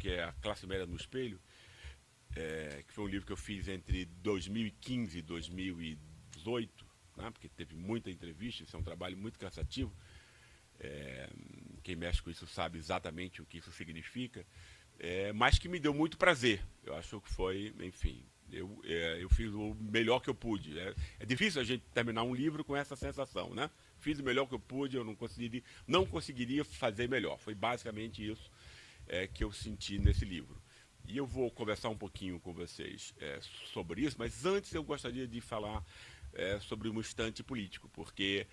que é A Classe Média no Espelho, que foi um livro que eu fiz entre 2015 e 2018, né, porque teve muita entrevista, isso é um trabalho muito cansativo. Quem mexe com isso sabe exatamente o que isso significa, mas que me deu muito prazer. Eu acho que foi, enfim, eu fiz o melhor que eu pude. É difícil a gente terminar um livro com essa sensação, né? Fiz o melhor que eu pude, eu não conseguiria fazer melhor. Foi basicamente isso que eu senti nesse livro. E eu vou conversar um pouquinho com vocês sobre isso, mas antes eu gostaria de falar sobre um instante político, porque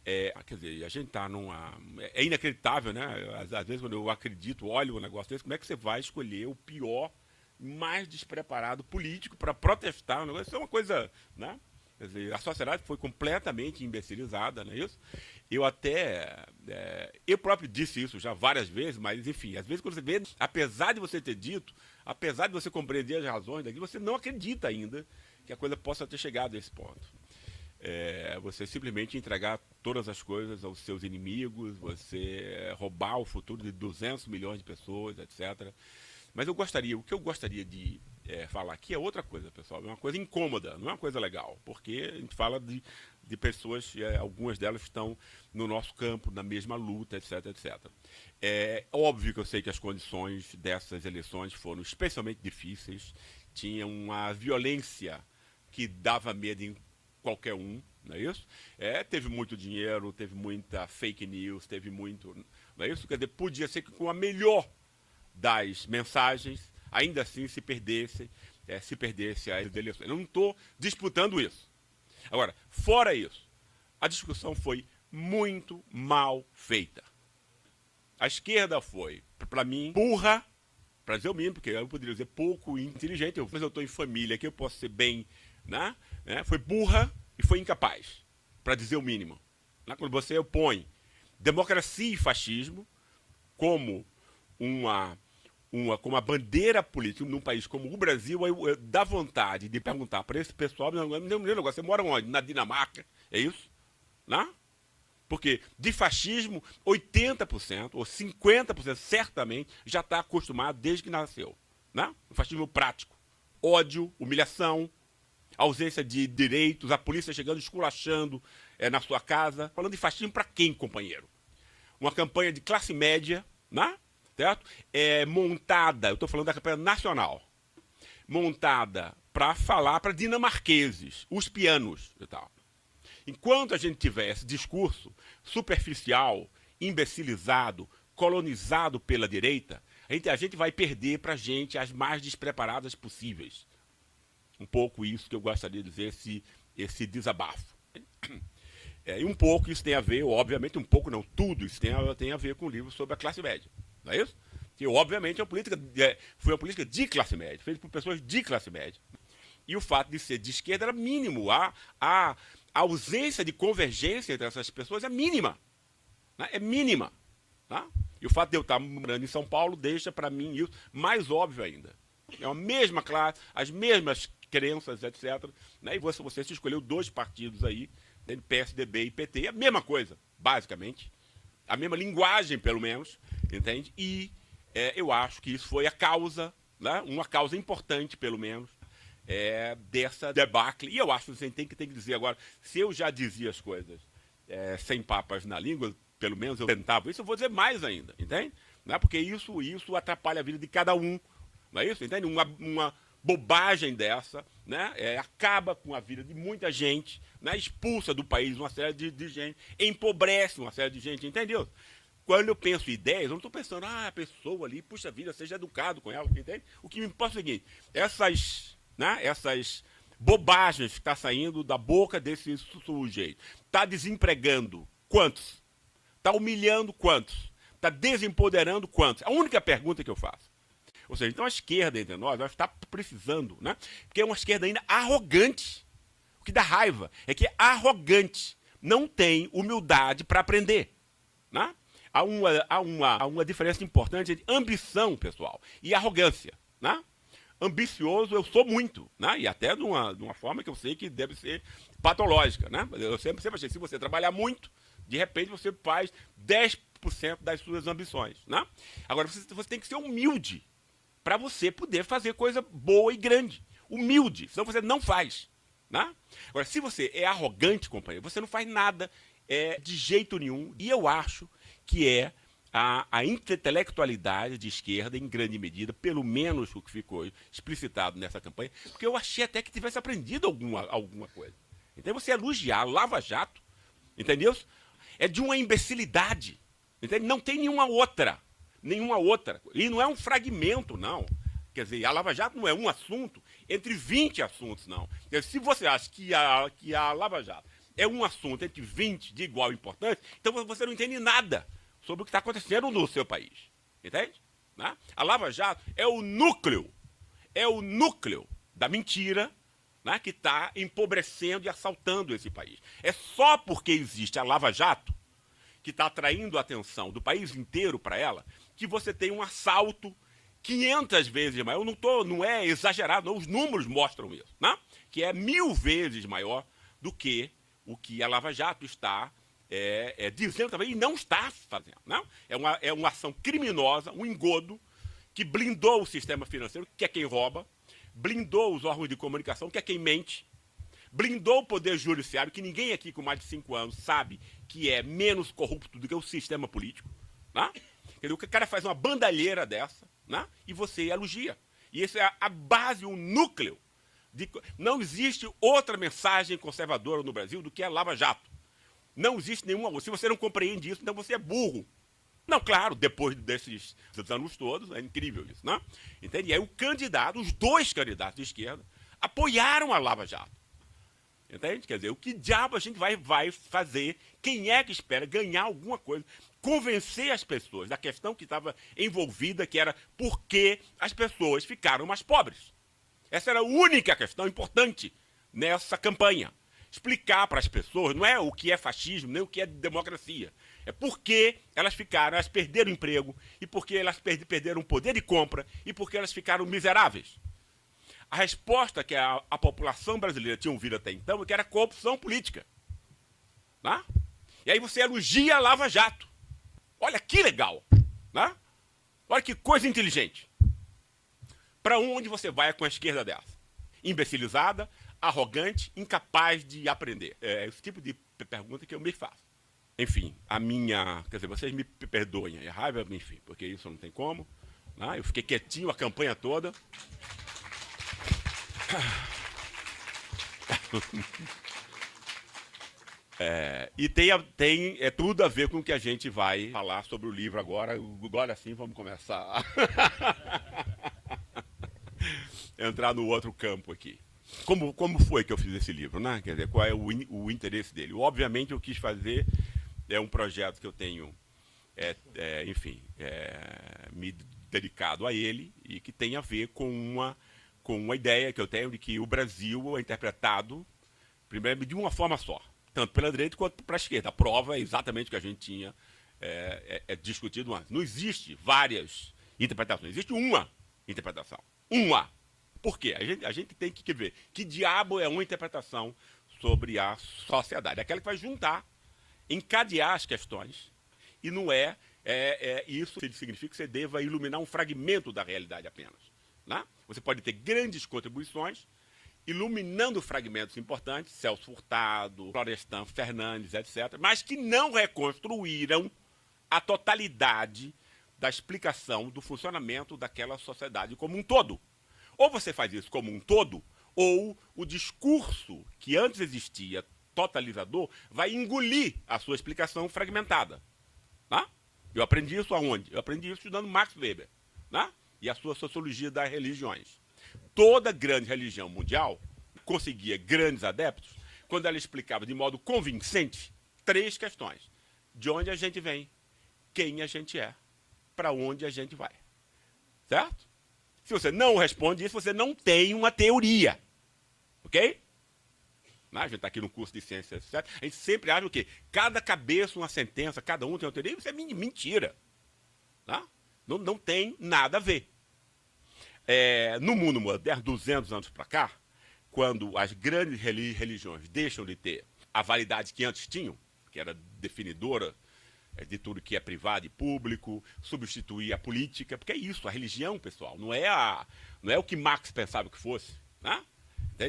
quer dizer, a gente está numa... É inacreditável, né? Às vezes, quando eu acredito, olho um negócio desse, como é que você vai escolher o pior, mais despreparado político para protestar? Isso é uma coisa, né? Quer dizer, a sociedade foi completamente imbecilizada, não é isso? Eu próprio disse isso já várias vezes, mas enfim, às vezes quando você vê, apesar de você ter dito, apesar de você compreender as razões daquilo, você não acredita ainda que a coisa possa ter chegado a esse ponto. Você simplesmente entregar todas as coisas aos seus inimigos, você roubar o futuro de 200 milhões de pessoas, etc. Mas o que eu gostaria de falar aqui é outra coisa, pessoal. É uma coisa incômoda, não é uma coisa legal, porque a gente fala de pessoas, algumas delas estão no nosso campo, na mesma luta, etc, etc. É óbvio que eu sei que as condições dessas eleições foram especialmente difíceis, tinha uma violência que dava medo em qualquer um, não é isso? Teve muito dinheiro, teve muita fake news, teve muito... Não é isso? Quer dizer, podia ser que com a melhor das mensagens, ainda assim se perdesse as eleições. Eu não estou disputando isso. Agora, fora isso, a discussão foi muito mal feita. A esquerda foi, para mim, burra, para dizer o mínimo, porque eu poderia dizer pouco inteligente, mas eu estou em família aqui, eu posso ser bem, né? Foi burra e foi incapaz, para dizer o mínimo. Quando você opõe democracia e fascismo como como a bandeira política num país como o Brasil, dá vontade de perguntar para esse pessoal, você mora onde? Na Dinamarca, é isso? Né? Porque de fascismo, 80% ou 50% certamente já está acostumado desde que nasceu. Né? O fascismo prático. Ódio, humilhação, ausência de direitos, a polícia chegando esculachando na sua casa. Falando de fascismo para quem, companheiro? Uma campanha de classe média, né? Certo? Montada, eu estou falando da campanha nacional, montada para falar para dinamarqueses, os pianos e tal. Enquanto a gente tiver esse discurso superficial, imbecilizado, colonizado pela direita, a gente vai perder para a gente as mais despreparadas possíveis. Um pouco isso que eu gostaria de dizer, esse desabafo. E um pouco isso tem a ver, obviamente, um pouco não, tudo isso tem a ver com o livro sobre a classe média. Não é isso? Que, obviamente, foi uma política de classe média, feita por pessoas de classe média. E o fato de ser de esquerda era mínimo. A ausência de convergência entre essas pessoas é mínima. Né? É mínima. Tá? E o fato de eu estar morando em São Paulo deixa, para mim, isso mais óbvio ainda. É a mesma classe, as mesmas crenças, etc. Né? E você se escolheu dois partidos aí, PSDB e PT, a mesma coisa, basicamente. A mesma linguagem, pelo menos, entende? E eu acho que isso foi a causa, né? Uma causa importante, pelo menos, dessa debacle. E eu acho que você tem que dizer agora, se eu já dizia as coisas sem papas na língua, pelo menos eu tentava isso, eu vou dizer mais ainda, entende? Né? Porque isso atrapalha a vida de cada um, não é isso? Entende? Uma bobagem dessa, né? Acaba com a vida de muita gente, né? Expulsa do país uma série de gente, empobrece uma série de gente, entendeu? Quando eu penso em ideias, eu não estou pensando, a pessoa ali, puxa vida, seja educado com ela, entende? O que me importa é o seguinte, essas bobagens que estão saindo da boca desse sujeito, está desempregando quantos? Está humilhando quantos? Está desempoderando quantos? A única pergunta que eu faço. Ou seja, então a esquerda entre nós está precisando, né? Porque é uma esquerda ainda arrogante. O que dá raiva é que é arrogante, não tem humildade para aprender. Né? Há uma diferença importante entre ambição, pessoal, e arrogância. Né? Ambicioso eu sou muito, né? E até de uma forma que eu sei que deve ser patológica. Né? Eu sempre achei que se você trabalhar muito, de repente você faz 10% das suas ambições. Né? Agora, você tem que ser humilde. para você poder fazer coisa boa e grande, humilde, senão você não faz. Né? Agora, se você é arrogante, companheiro, você não faz nada de jeito nenhum, e eu acho que é a intelectualidade de esquerda, em grande medida, pelo menos o que ficou explicitado nessa campanha, porque eu achei até que tivesse aprendido alguma coisa. Então, você elogiar Lava Jato, entendeu? É de uma imbecilidade. Entende? Não tem nenhuma outra. E não é um fragmento, não. Quer dizer, a Lava Jato não é um assunto entre 20 assuntos, não. Dizer, se você acha que a Lava Jato é um assunto entre 20 de igual importância, então você não entende nada sobre o que está acontecendo no seu país. Entende? Né? A Lava Jato é o núcleo da mentira, né, que está empobrecendo e assaltando esse país. É só porque existe a Lava Jato, que está atraindo a atenção do país inteiro para ela, que você tem um assalto 500 vezes maior. Não é exagerado, não, os números mostram isso, né? Que é 1000 vezes maior do que o que a Lava Jato está dizendo também, e não está fazendo. Não? É uma ação criminosa, um engodo, que blindou o sistema financeiro, que é quem rouba, blindou os órgãos de comunicação, que é quem mente, blindou o poder judiciário, que ninguém aqui com mais de 5 anos sabe que é menos corrupto do que o sistema político. Né? O cara faz uma bandalheira dessa, né? E você elogia. E isso é a base, o núcleo. Não existe outra mensagem conservadora no Brasil do que a Lava Jato. Não existe nenhuma. Se você não compreende isso, então você é burro. Não, claro, depois desses anos todos, é incrível isso, né? Entende? E aí os dois candidatos de esquerda, apoiaram a Lava Jato. Entende? Quer dizer, o que diabo a gente vai fazer? Quem é que espera ganhar alguma coisa? Convencer as pessoas da questão que estava envolvida, que era por que as pessoas ficaram mais pobres. Essa era a única questão importante nessa campanha. Explicar para as pessoas não é o que é fascismo, nem o que é democracia. É porque elas perderam emprego, e porque elas perderam poder de compra, e porque elas ficaram miseráveis. A resposta que a população brasileira tinha ouvido até então é que era corrupção política. Né? E aí você elogia a Lava Jato. Olha que legal. Né? Olha que coisa inteligente. Para onde você vai com a esquerda dessa? Imbecilizada, arrogante, incapaz de aprender. É esse tipo de pergunta que eu me faço. Enfim, quer dizer, vocês me perdoem a raiva, enfim, porque isso não tem como. Né? Eu fiquei quietinho a campanha toda. E tem tudo a ver com o que a gente vai falar sobre o livro agora. Agora sim vamos começar a entrar no outro campo aqui. Como foi que eu fiz esse livro, né? Quer dizer, qual é o interesse dele? Obviamente eu quis fazer um projeto que eu tenho, me dedicado a ele, e que tem a ver com uma ideia que eu tenho de que o Brasil é interpretado, primeiro, de uma forma só, tanto pela direita quanto pela esquerda. A prova é exatamente o que a gente tinha discutido antes. Não existe várias interpretações, existe uma interpretação. Uma. Por quê? A gente tem que ver que diabo é uma interpretação sobre a sociedade. Aquela que vai juntar, encadear as questões, e não isso significa que você deva iluminar um fragmento da realidade apenas. Né? Você pode ter grandes contribuições, iluminando fragmentos importantes, Celso Furtado, Florestan Fernandes, etc., mas que não reconstruíram a totalidade da explicação do funcionamento daquela sociedade como um todo. Ou você faz isso como um todo, ou o discurso que antes existia, totalizador, vai engolir a sua explicação fragmentada. Né? Eu aprendi isso aonde? Eu aprendi isso estudando Max Weber, né? E a sua sociologia das religiões. Toda grande religião mundial conseguia grandes adeptos quando ela explicava de modo convincente 3 questões. De onde a gente vem, quem a gente é, para onde a gente vai. Certo? Se você não responde isso, você não tem uma teoria. Ok? A gente está aqui no curso de ciências, certo? A gente sempre acha o quê? Cada cabeça uma sentença, cada um tem uma teoria. Isso é mentira. Tá? Não tem nada a ver. No mundo moderno, 200 anos para cá, quando as grandes religiões deixam de ter a validade que antes tinham, que era definidora de tudo que é privado e público, substituir a política, porque é isso, a religião, pessoal, não é o que Marx pensava que fosse, né?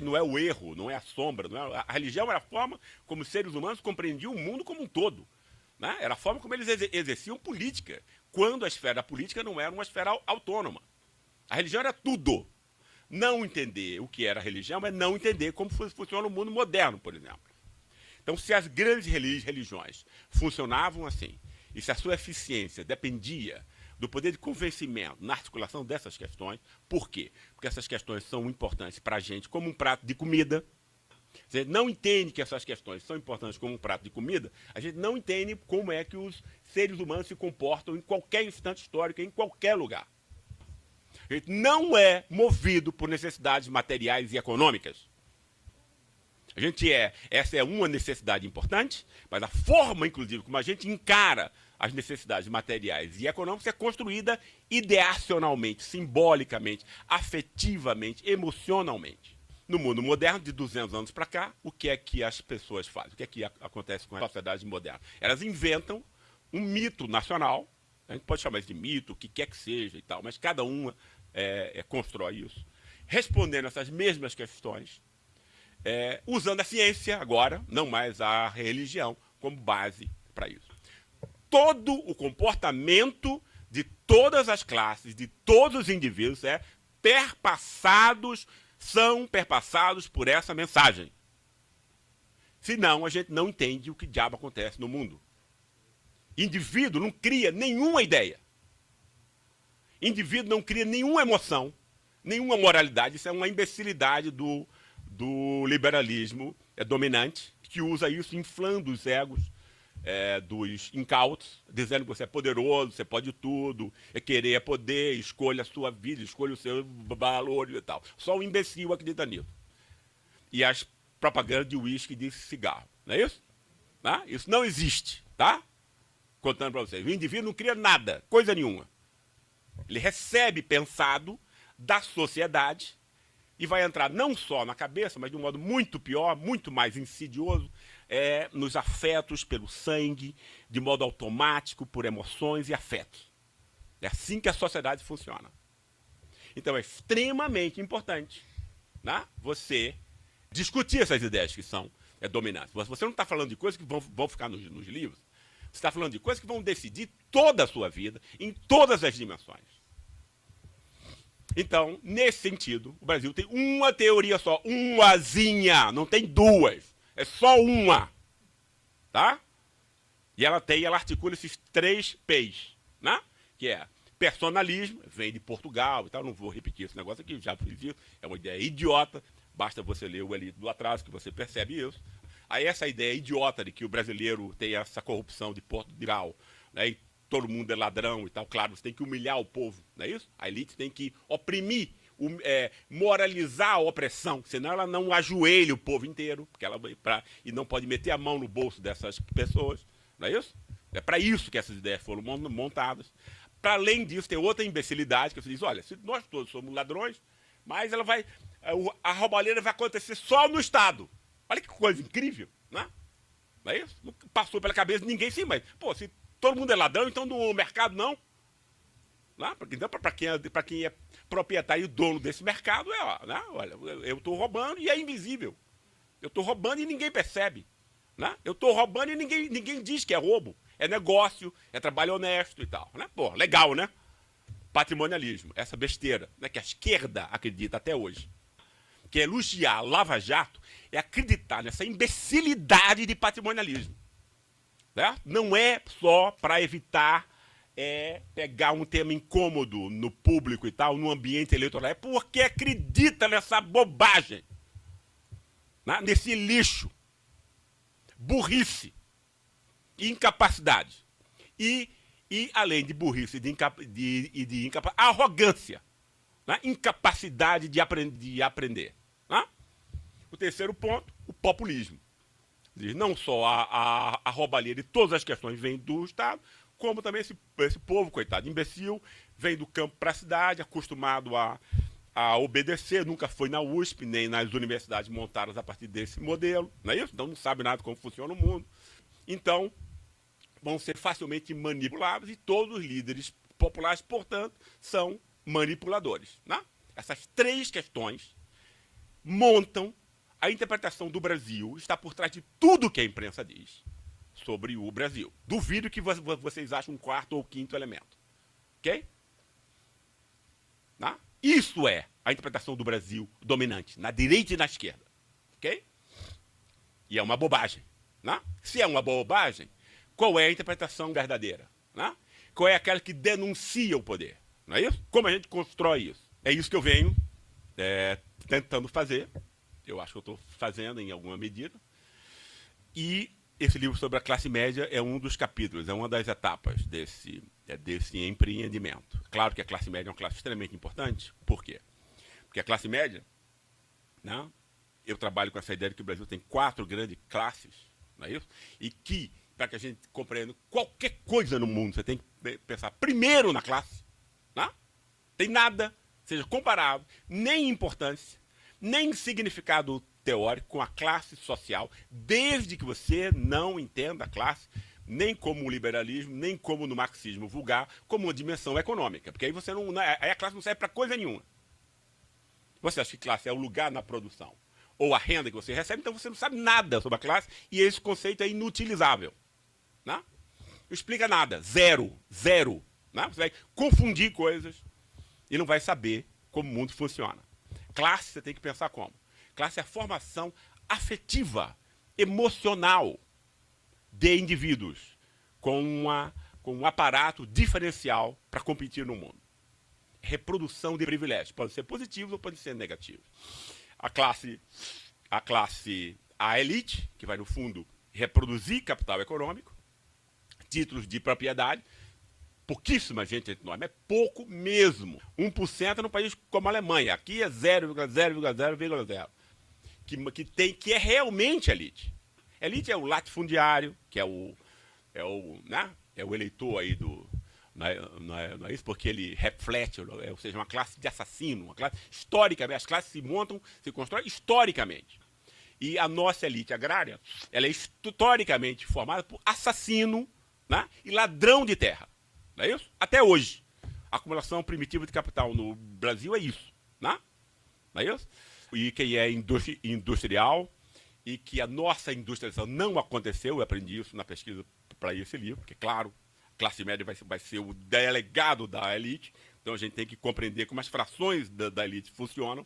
Não é o erro, não é a sombra, a religião era a forma como os seres humanos compreendiam o mundo como um todo, né? Era a forma como eles exerciam política, quando a esfera da política não era uma esfera autônoma. A religião era tudo. Não entender o que era a religião é não entender como funciona o mundo moderno, por exemplo. Então, se as grandes religiões funcionavam assim, e se a sua eficiência dependia do poder de convencimento na articulação dessas questões, por quê? Porque essas questões são importantes para a gente como um prato de comida. Você não entende que essas questões são importantes como um prato de comida, a gente não entende como é que os seres humanos se comportam em qualquer instante histórico, em qualquer lugar. A gente não é movido por necessidades materiais e econômicas. Essa é uma necessidade importante, mas a forma, inclusive, como a gente encara as necessidades materiais e econômicas é construída ideacionalmente, simbolicamente, afetivamente, emocionalmente. No mundo moderno, de 200 anos para cá, o que é que as pessoas fazem? O que é que acontece com a sociedade moderna? Elas inventam um mito nacional, a gente pode chamar isso de mito, o que quer que seja e tal, mas cada uma constrói isso, respondendo essas mesmas questões, usando a ciência agora, não mais a religião, como base para isso. Todo o comportamento de todas as classes, de todos os indivíduos, são perpassados por essa mensagem. Senão, a gente não entende o que diabo acontece no mundo. Indivíduo não cria nenhuma ideia. Indivíduo não cria nenhuma emoção, nenhuma moralidade. Isso é uma imbecilidade do liberalismo dominante, que usa isso inflando os egos dos incautos, dizendo que você é poderoso, você pode tudo, querer poder, escolha a sua vida, escolha o seu valor e tal. Só um imbecil acredita nisso. E as propagandas de uísque e de cigarro, não é isso? Tá? Isso não existe, tá? Contando para vocês. O indivíduo não cria nada, coisa nenhuma. Ele recebe pensado da sociedade e vai entrar não só na cabeça, mas de um modo muito pior, muito mais insidioso, nos afetos, pelo sangue, de modo automático, por emoções e afetos. É assim que a sociedade funciona. Então é extremamente importante, né, você discutir essas ideias que são dominantes. Você não está falando de coisas que vão ficar nos livros, você está falando de coisas que vão decidir toda a sua vida, em todas as dimensões. Então, nesse sentido, o Brasil tem uma teoria só, umazinha, não tem duas, é só uma, tá? E ela articula esses 3 P's, né? Que é personalismo, vem de Portugal e tal, não vou repetir esse negócio aqui, já fiz isso, é uma ideia idiota, basta você ler o Elite do Atraso que você percebe isso. Aí essa ideia idiota de que o brasileiro tem essa corrupção de Portugal, né, e todo mundo é ladrão e tal, claro, você tem que humilhar o povo, não é isso? A elite tem que oprimir, moralizar a opressão, senão ela não ajoelha o povo inteiro, porque e não pode meter a mão no bolso dessas pessoas, não é isso? É para isso que essas ideias foram montadas. Para além disso, tem outra imbecilidade, que você diz, olha, se nós todos somos ladrões, mas a roubalheira vai acontecer só no Estado. Olha que coisa incrível, né? Não é isso? Não passou pela cabeça de ninguém, sim, mas, pô, se todo mundo é ladrão, então no mercado não. Então, para quem é proprietário e dono desse mercado, né? Olha, eu estou roubando e é invisível. Eu estou roubando e ninguém percebe. Né? Eu estou roubando e ninguém diz que é roubo. É negócio, é trabalho honesto e tal. Né? Pô, legal, né? Patrimonialismo, essa besteira, né? Que a esquerda acredita até hoje. Que é elogiar a Lava Jato é acreditar nessa imbecilidade de patrimonialismo. Né? Não é só para evitar pegar um tema incômodo no público e tal, no ambiente eleitoral. É porque acredita nessa bobagem, né? Nesse lixo, burrice, incapacidade. E além de burrice e de incapacidade, arrogância, né? Incapacidade de aprender. Né? O terceiro ponto, o populismo. Não só a roubalheira de todas as questões vem do Estado, como também esse povo, coitado, imbecil, vem do campo para a cidade, acostumado a obedecer, nunca foi na USP, nem nas universidades montadas a partir desse modelo, não é isso? Então não sabe nada como funciona o mundo. Então, vão ser facilmente manipuláveis e todos os líderes populares, portanto, são manipuladores. Né? Essas três questões montam a interpretação do Brasil, está por trás de tudo que a imprensa diz sobre o Brasil. Duvido que vocês achem um quarto ou quinto elemento. Ok? Né? Isso é a interpretação do Brasil dominante, na direita e na esquerda. Ok? E é uma bobagem. Né? Se é uma bobagem, qual é a interpretação verdadeira? Né? Qual é aquela que denuncia o poder? Não é isso? Como a gente constrói isso? É isso que eu venho tentando fazer. Eu acho que eu estou fazendo em alguma medida. E esse livro sobre a classe média é um dos capítulos, é uma das etapas desse empreendimento. Claro que a classe média é uma classe extremamente importante. Por quê? Porque a classe média, né, eu trabalho com essa ideia de que o Brasil tem 4 grandes classes, não é isso? E que, para que a gente compreenda qualquer coisa no mundo, você tem que pensar primeiro na classe. Né? Tem nada, seja comparável, nem importância, nem significado teórico com a classe social, desde que você não entenda a classe nem como o liberalismo, nem como no marxismo vulgar, como uma dimensão econômica. Porque aí você não, aí a classe não serve para coisa nenhuma. Você acha que classe é o lugar na produção, ou a renda que você recebe, então você não sabe nada sobre a classe, e esse conceito é inutilizável. Né? Não explica nada, zero. Né? Você vai confundir coisas e não vai saber como o mundo funciona. Classe você tem que pensar como? Classe é a formação afetiva, emocional de indivíduos com um aparato diferencial para competir no mundo. Reprodução de privilégios. Podem ser positivos ou podem ser negativos. A elite, que vai, no fundo, reproduzir capital econômico, títulos de propriedade, pouquíssima gente entre nós, mas é pouco mesmo. 1% num país como a Alemanha. Aqui é 0,0,0,0. Que é realmente elite. Elite é o latifundiário, que é o eleitor aí do... Não é isso? Porque ele reflete, ou seja, uma classe de assassino, uma classe historicamente. As classes se montam, se constroem historicamente. E a nossa elite agrária, ela é historicamente formada por assassino, né, e ladrão de terra. Não é isso? Até hoje. A acumulação primitiva de capital no Brasil é isso. Né? Não é isso? E que é industrial, e que a nossa industrialização não aconteceu, eu aprendi isso na pesquisa para esse livro, porque, claro, a classe média vai ser o delegado da elite, então a gente tem que compreender como as frações da elite funcionam.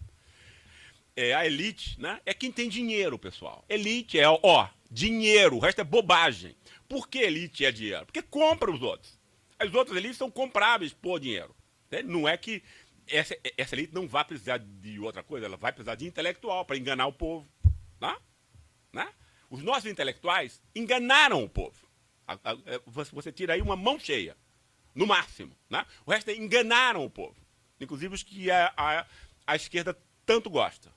A elite, né, é quem tem dinheiro, pessoal. Elite é, dinheiro, o resto é bobagem. Por que elite é dinheiro? Porque compra os outros. As outras elites são compráveis por dinheiro. Não é que essa elite não vai precisar de outra coisa, ela vai precisar de intelectual para enganar o povo. Né? Os nossos intelectuais enganaram o povo. Você tira aí uma mão cheia, no máximo. Né? O resto é enganaram o povo. Inclusive os que a esquerda tanto gosta.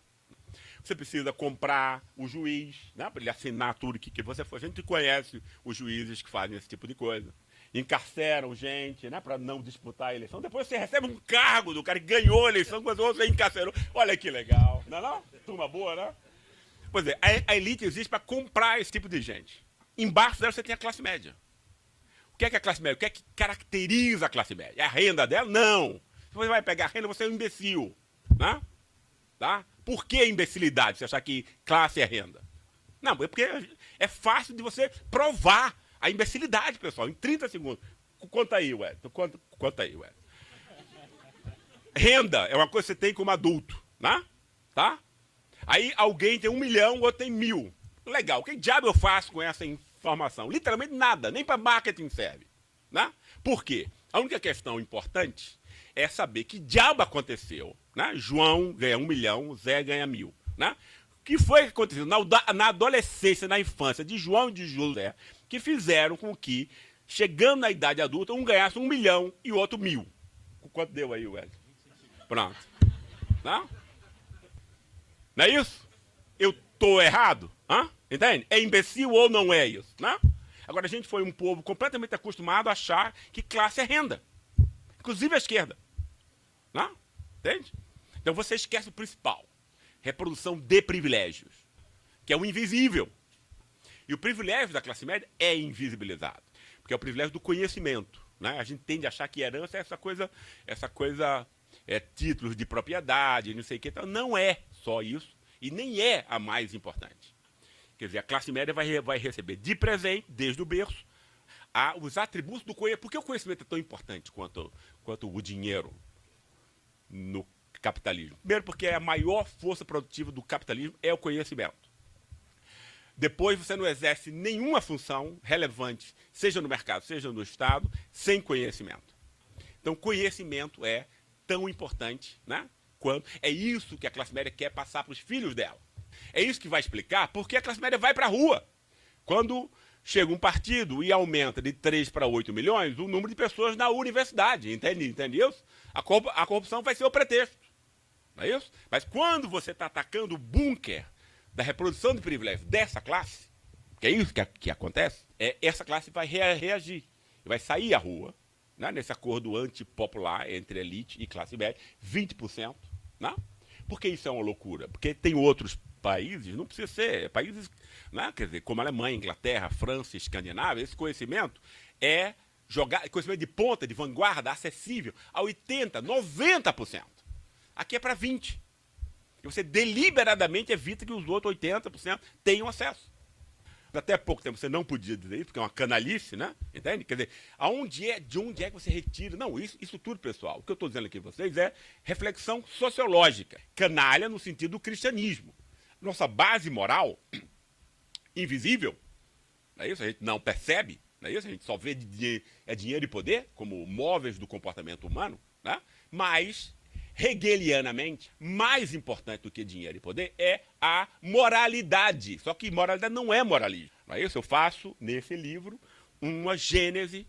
Você precisa comprar o juiz, né, para ele assinar tudo que você for. A gente conhece os juízes que fazem esse tipo de coisa. Encarceram gente, né, para não disputar a eleição. Depois você recebe um cargo do cara que ganhou a eleição, mas você encarcerou. Olha que legal. Não é não? Turma boa, né? Pois é, a elite existe para comprar esse tipo de gente. Embaixo dela você tem a classe média. O que é a classe média? O que é que caracteriza a classe média? É a renda dela? Não. Se você vai pegar a renda, você é um imbecil. Né? Tá? Por que imbecilidade? Você achar que classe é renda? Não, é porque é fácil de você provar a imbecilidade, pessoal, em 30 segundos. Conta aí, Wellington. Conta aí, Wellington. Renda é uma coisa que você tem como adulto. Né? Tá? Aí alguém tem 1 milhão, o outro tem 1.000. Legal, o que diabo eu faço com essa informação? Literalmente nada, nem para marketing serve. Né? Por quê? A única questão importante é saber que diabo aconteceu. Né? João ganha 1 milhão, Zé ganha 1.000. Né? O que foi que aconteceu na adolescência, na infância de João e de José, que fizeram com que, chegando na idade adulta, um ganhasse 1 milhão e o outro 1.000. Quanto deu aí, Wesley? Pronto. Não? Não é isso? Eu estou errado? Entende? É imbecil ou não é isso? Né? Agora, a gente foi um povo completamente acostumado a achar que classe é renda. Inclusive a esquerda. Não? Entende? Então você esquece o principal. Reprodução de privilégios. Que é o invisível. E o privilégio da classe média é invisibilizado. porque é o privilégio do conhecimento. Né? A gente tende a achar que herança é essa coisa títulos de propriedade, não sei o que. Então, não é só isso, e nem é a mais importante. Quer dizer, a classe média vai receber de presente, desde o berço, os atributos do conhecimento. Por que o conhecimento é tão importante quanto o dinheiro no capitalismo? Primeiro, porque a maior força produtiva do capitalismo é o conhecimento. Depois, você não exerce nenhuma função relevante, seja no mercado, seja no Estado, sem conhecimento. Então, conhecimento é tão importante, né? É isso que a classe média quer passar para os filhos dela. É isso que vai explicar por que a classe média vai para a rua. Quando chega um partido e aumenta de 3 para 8 milhões o número de pessoas na universidade, entende isso? A corrupção vai ser o pretexto, não é isso? Mas quando você está atacando o bunker da reprodução de privilégios dessa classe, que é isso que acontece, essa classe vai reagir, vai sair à rua, né, nesse acordo antipopular entre elite e classe média, 20%. Né? Por que isso é uma loucura? Porque tem outros países, não precisa ser países, né, quer dizer, como a Alemanha, Inglaterra, França, Escandinávia, esse conhecimento é conhecimento de ponta, de vanguarda, acessível a 80%, 90%. Aqui é para 20%. E você deliberadamente evita que os outros 80% tenham acesso. Até pouco tempo você não podia dizer isso, porque é uma canalice, né? Entende? Quer dizer, de onde é que você retira? Não, isso tudo, pessoal, o que eu estou dizendo aqui para vocês é reflexão sociológica. Canalha no sentido do cristianismo. Nossa base moral, invisível, não é isso? A gente não percebe, não é isso? A gente só vê dinheiro e poder como móveis do comportamento humano, né? Mas, hegelianamente, mais importante do que dinheiro e poder é a moralidade. Só que moralidade não é moralismo. Não é isso? Eu faço, nesse livro, uma gênese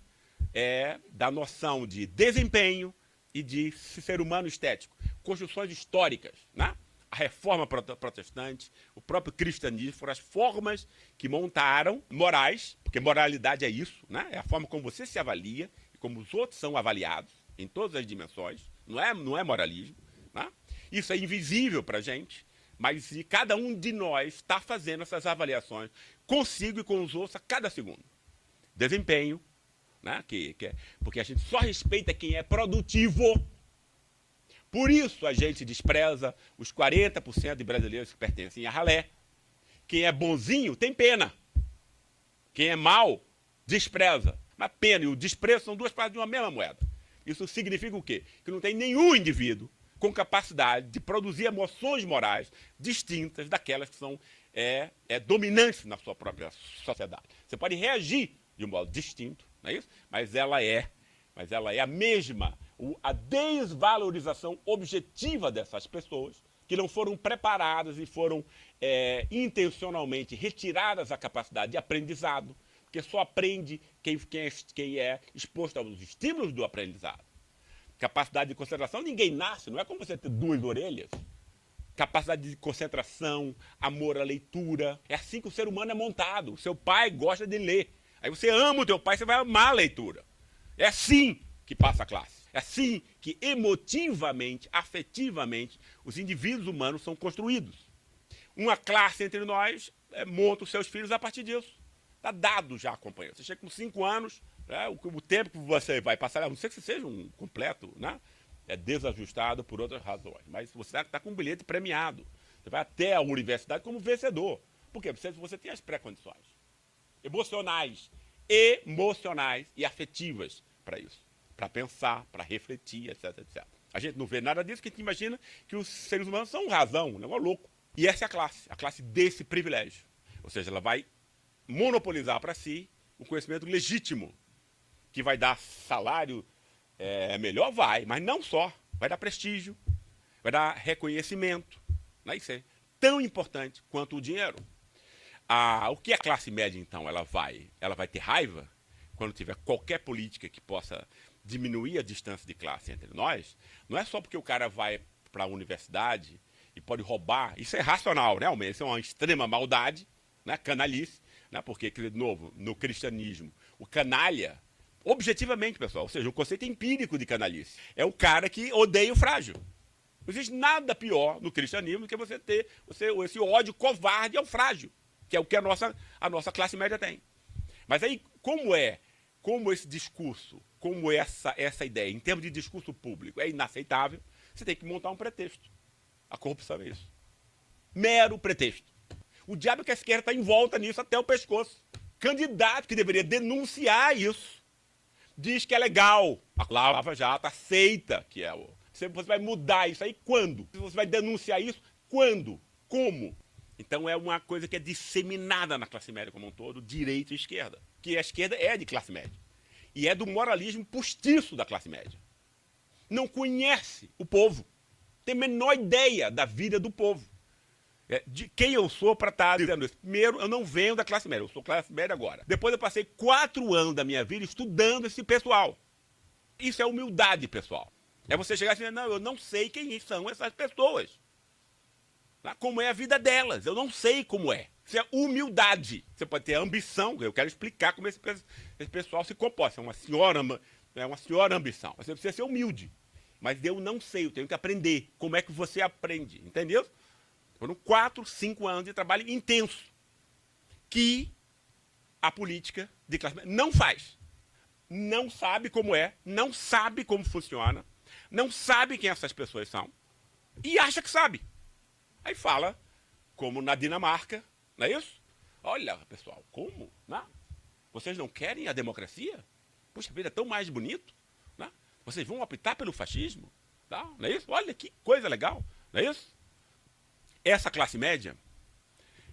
da noção de desempenho e de ser humano estético. Construções históricas, né? A reforma protestante, o próprio cristianismo, foram as formas que montaram morais, porque moralidade é isso, né? É a forma como você se avalia e como os outros são avaliados, em todas as dimensões. Não é moralismo. Né? Isso é invisível para a gente, mas cada um de nós está fazendo essas avaliações consigo e com os outros a cada segundo. Desempenho, né? Porque a gente só respeita quem é produtivo. Por isso a gente despreza os 40% de brasileiros que pertencem à ralé. Quem é bonzinho tem pena. Quem é mau, despreza. Mas pena e o desprezo são duas partes de uma mesma moeda. Isso significa o quê? Que não tem nenhum indivíduo com capacidade de produzir emoções morais distintas daquelas que são dominantes na sua própria sociedade. Você pode reagir de um modo distinto, não é isso? Mas ela é a mesma, a desvalorização objetiva dessas pessoas que não foram preparadas e foram intencionalmente retiradas a capacidade de aprendizado, porque só aprende quem é exposto aos estímulos do aprendizado. Capacidade de concentração, ninguém nasce, não é como você ter duas orelhas. Capacidade de concentração, amor à leitura. É assim que o ser humano é montado. O seu pai gosta de ler. Aí você ama o teu pai, você vai amar a leitura. É assim que passa a classe. É assim que emotivamente, afetivamente, os indivíduos humanos são construídos. Uma classe entre nós monta os seus filhos a partir disso. Está dado já, companheiro. Você chega com 5 anos, né, o tempo que você vai passar, a não ser que você seja um completo, né, desajustado por outras razões. Mas você está com um bilhete premiado. Você vai até a universidade como vencedor. Por quê? Porque você tem as pré-condições emocionais e afetivas para isso. Para pensar, para refletir, etc, etc. A gente não vê nada disso, que a gente imagina que os seres humanos são razão, um negócio louco. E essa é a classe desse privilégio. Ou seja, ela vai monopolizar para si o conhecimento legítimo, que vai dar salário melhor, mas não só. Vai dar prestígio, vai dar reconhecimento. Né? Isso é tão importante quanto o dinheiro. O que a classe média, então, ela vai ter raiva quando tiver qualquer política que possa diminuir a distância de classe entre nós? Não é só porque o cara vai para a universidade e pode roubar. Isso é racional, né? Isso é uma extrema maldade, né? Canalice. Né? Porque, de novo, no cristianismo, o canalha, objetivamente, pessoal, ou seja, o conceito empírico de canalice, é o cara que odeia o frágil. Não existe nada pior no cristianismo do que você ter esse ódio covarde ao frágil, que é o que a nossa classe média tem. Mas aí, como é como esse discurso, como essa ideia, em termos de discurso público, é inaceitável, você tem que montar um pretexto. A corrupção é isso. Mero pretexto. O diabo que a esquerda está em volta nisso até o pescoço. Candidato que deveria denunciar isso diz que é legal. A Lava Jato aceita que é o... Você vai mudar isso aí quando? Você vai denunciar isso quando? Como? Então é uma coisa que é disseminada na classe média como um todo, direita e esquerda. Que a esquerda é de classe média. E é do moralismo postiço da classe média. Não conhece o povo. Tem a menor ideia da vida do povo. De quem eu sou para estar dizendo isso. Primeiro, eu não venho da classe média, eu sou classe média agora. Depois eu passei 4 anos da minha vida estudando esse pessoal. Isso é humildade, pessoal. É você chegar e dizer, não, eu não sei quem são essas pessoas. Como é a vida delas, eu não sei como é. Isso é humildade. Você pode ter ambição, eu quero explicar como esse pessoal se comporta. É uma senhora ambição. Você precisa ser humilde. Mas eu não sei, eu tenho que aprender. Como é que você aprende, entendeu? Foram 4, 5 anos de trabalho intenso que a política de classe média não faz. Não sabe como é, não sabe como funciona, não sabe quem essas pessoas são e acha que sabe. Aí fala, como na Dinamarca, não é isso? Olha, pessoal, como? Não? Vocês não querem a democracia? Puxa vida, é tão mais bonito. Não? Vocês vão optar pelo fascismo? Não é isso? Olha que coisa legal, não é isso? Essa classe média,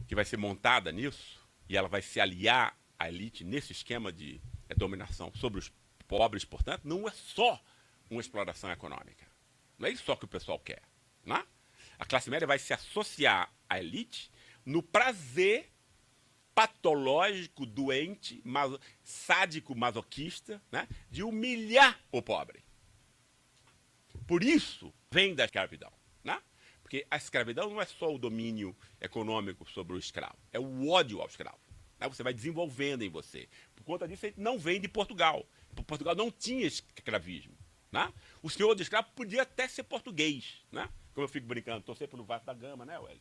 que vai ser montada nisso, e ela vai se aliar à elite nesse esquema de dominação sobre os pobres, portanto, não é só uma exploração econômica. Não é isso só que o pessoal quer. Não? A classe média vai se associar à elite no prazer patológico, doente, sádico, masoquista, né, de humilhar o pobre. Por isso vem da escravidão. Né? Porque a escravidão não é só o domínio econômico sobre o escravo, é o ódio ao escravo. Né? Você vai desenvolvendo em você. Por conta disso, ele não vem de Portugal. Portugal não tinha escravismo. Né? O senhor de escravo podia até ser português. Né? Como eu fico brincando, torcer pelo Vasco da Gama, né, Uélio?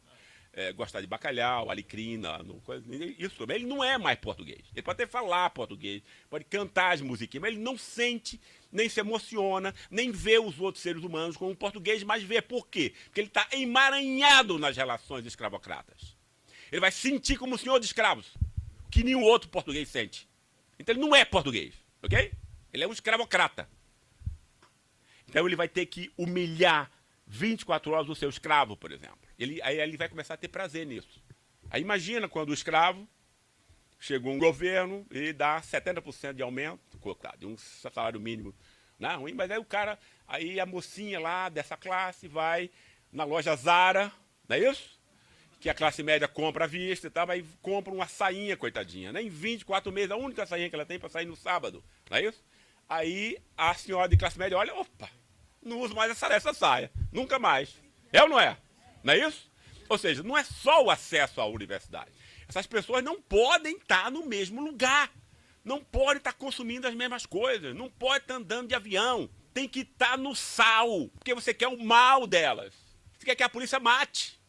Gostar de bacalhau, alicrina, isso também. Ele não é mais português. Ele pode até falar português, pode cantar as musiquinhas, mas ele não sente, nem se emociona, nem vê os outros seres humanos como português, mas vê por quê? Porque ele está emaranhado nas relações escravocratas. Ele vai sentir como o senhor de escravos, que nenhum outro português sente. Então ele não é português, ok? Ele é um escravocrata. Então ele vai ter que humilhar 24 horas o seu escravo, por exemplo. Aí ele vai começar a ter prazer nisso. Aí imagina quando o escravo chega um governo e dá 70% de aumento, de um salário mínimo. Não, mas aí o cara, aí a mocinha lá dessa classe vai na loja Zara, não é isso? Que a classe média compra à vista e tal, aí compra uma sainha, coitadinha. Né? Em 24 meses, a única sainha que ela tem para sair no sábado, não é isso? Aí a senhora de classe média olha, opa, não uso mais essa saia, nunca mais. É ou não é? Não é isso? Ou seja, não é só o acesso à universidade. Essas pessoas não podem estar no mesmo lugar. Não podem estar consumindo as mesmas coisas. Não podem estar andando de avião. Tem que estar no sal, porque você quer o mal delas. Você quer que a polícia mate.